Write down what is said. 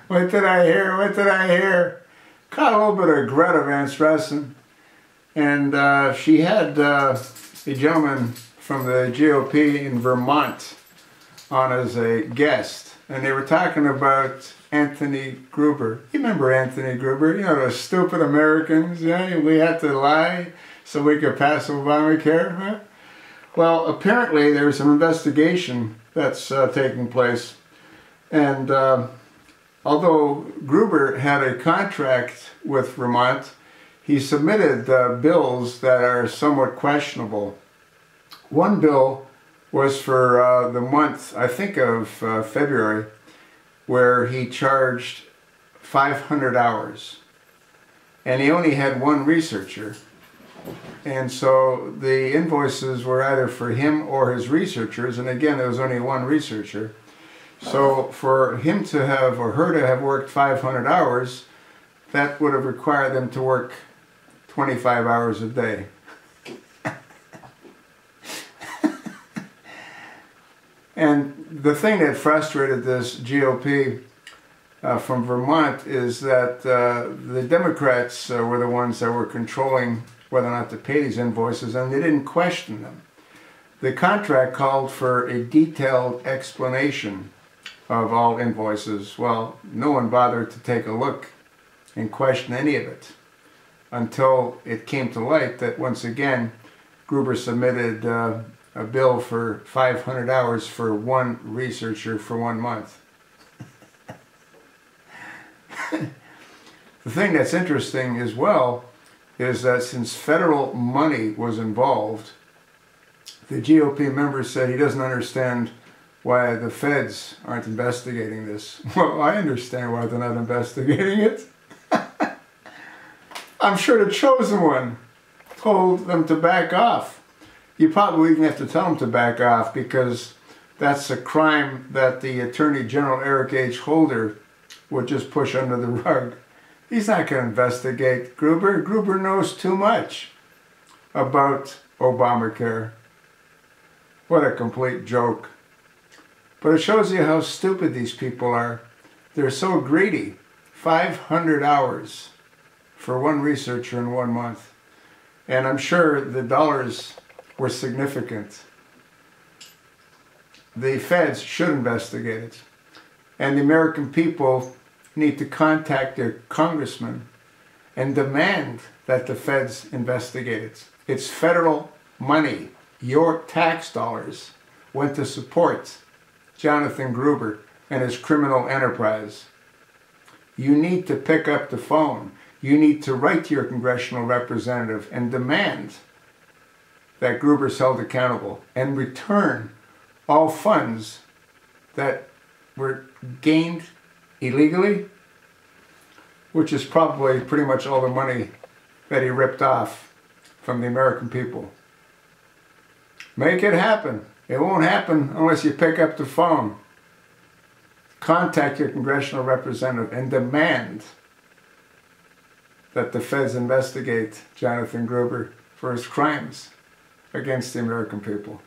What did I hear? What did I hear? Caught a little bit of Greta Van Strassen. And she had a gentleman from the GOP in Vermont on as a guest. And they were talking about Anthony Gruber. You remember Anthony Gruber? You know, those stupid Americans, yeah? We had to lie so we could pass Obamacare, huh? Well, apparently there's an investigation that's taking place. And although Gruber had a contract with Vermont, he submitted bills that are somewhat questionable. One bill was for the month, I think of February, where he charged 500 hours. And he only had one researcher. And so the invoices were either for him or his researchers, and again, there was only one researcher. So for him to have, or her to have worked 500 hours, that would have required them to work 25 hours a day. And the thing that frustrated this GOP from Vermont is that the Democrats were the ones that were controlling whether or not to pay these invoices, and they didn't question them. The contract called for a detailed explanation of all invoices. Well, no one bothered to take a look and question any of it until it came to light that once again Gruber submitted a bill for 500 hours for one researcher for 1 month. The thing that's interesting as well is that since federal money was involved, the GOP member said he doesn't understand why the feds aren't investigating this. Well, I understand why they're not investigating it. I'm sure the chosen one told them to back off. You probably even have to tell them to back off because that's a crime that the Attorney General Eric H. Holder would just push under the rug. He's not going to investigate Gruber. Gruber knows too much about Obamacare. What a complete joke. But it shows you how stupid these people are. They're so greedy. 500 hours for one researcher in 1 month. And I'm sure the dollars were significant. The feds should investigate it. And the American people need to contact their congressman and demand that the feds investigate it. It's federal money. Your tax dollars went to support Jonathan Gruber and his criminal enterprise. You need to pick up the phone. You need to write to your congressional representative and demand that Gruber's held accountable and return all funds that were gained illegally, which is probably pretty much all the money that he ripped off from the American people. Make it happen. It won't happen unless you pick up the phone. Contact your congressional representative and demand that the feds investigate Jonathan Gruber for his crimes against the American people.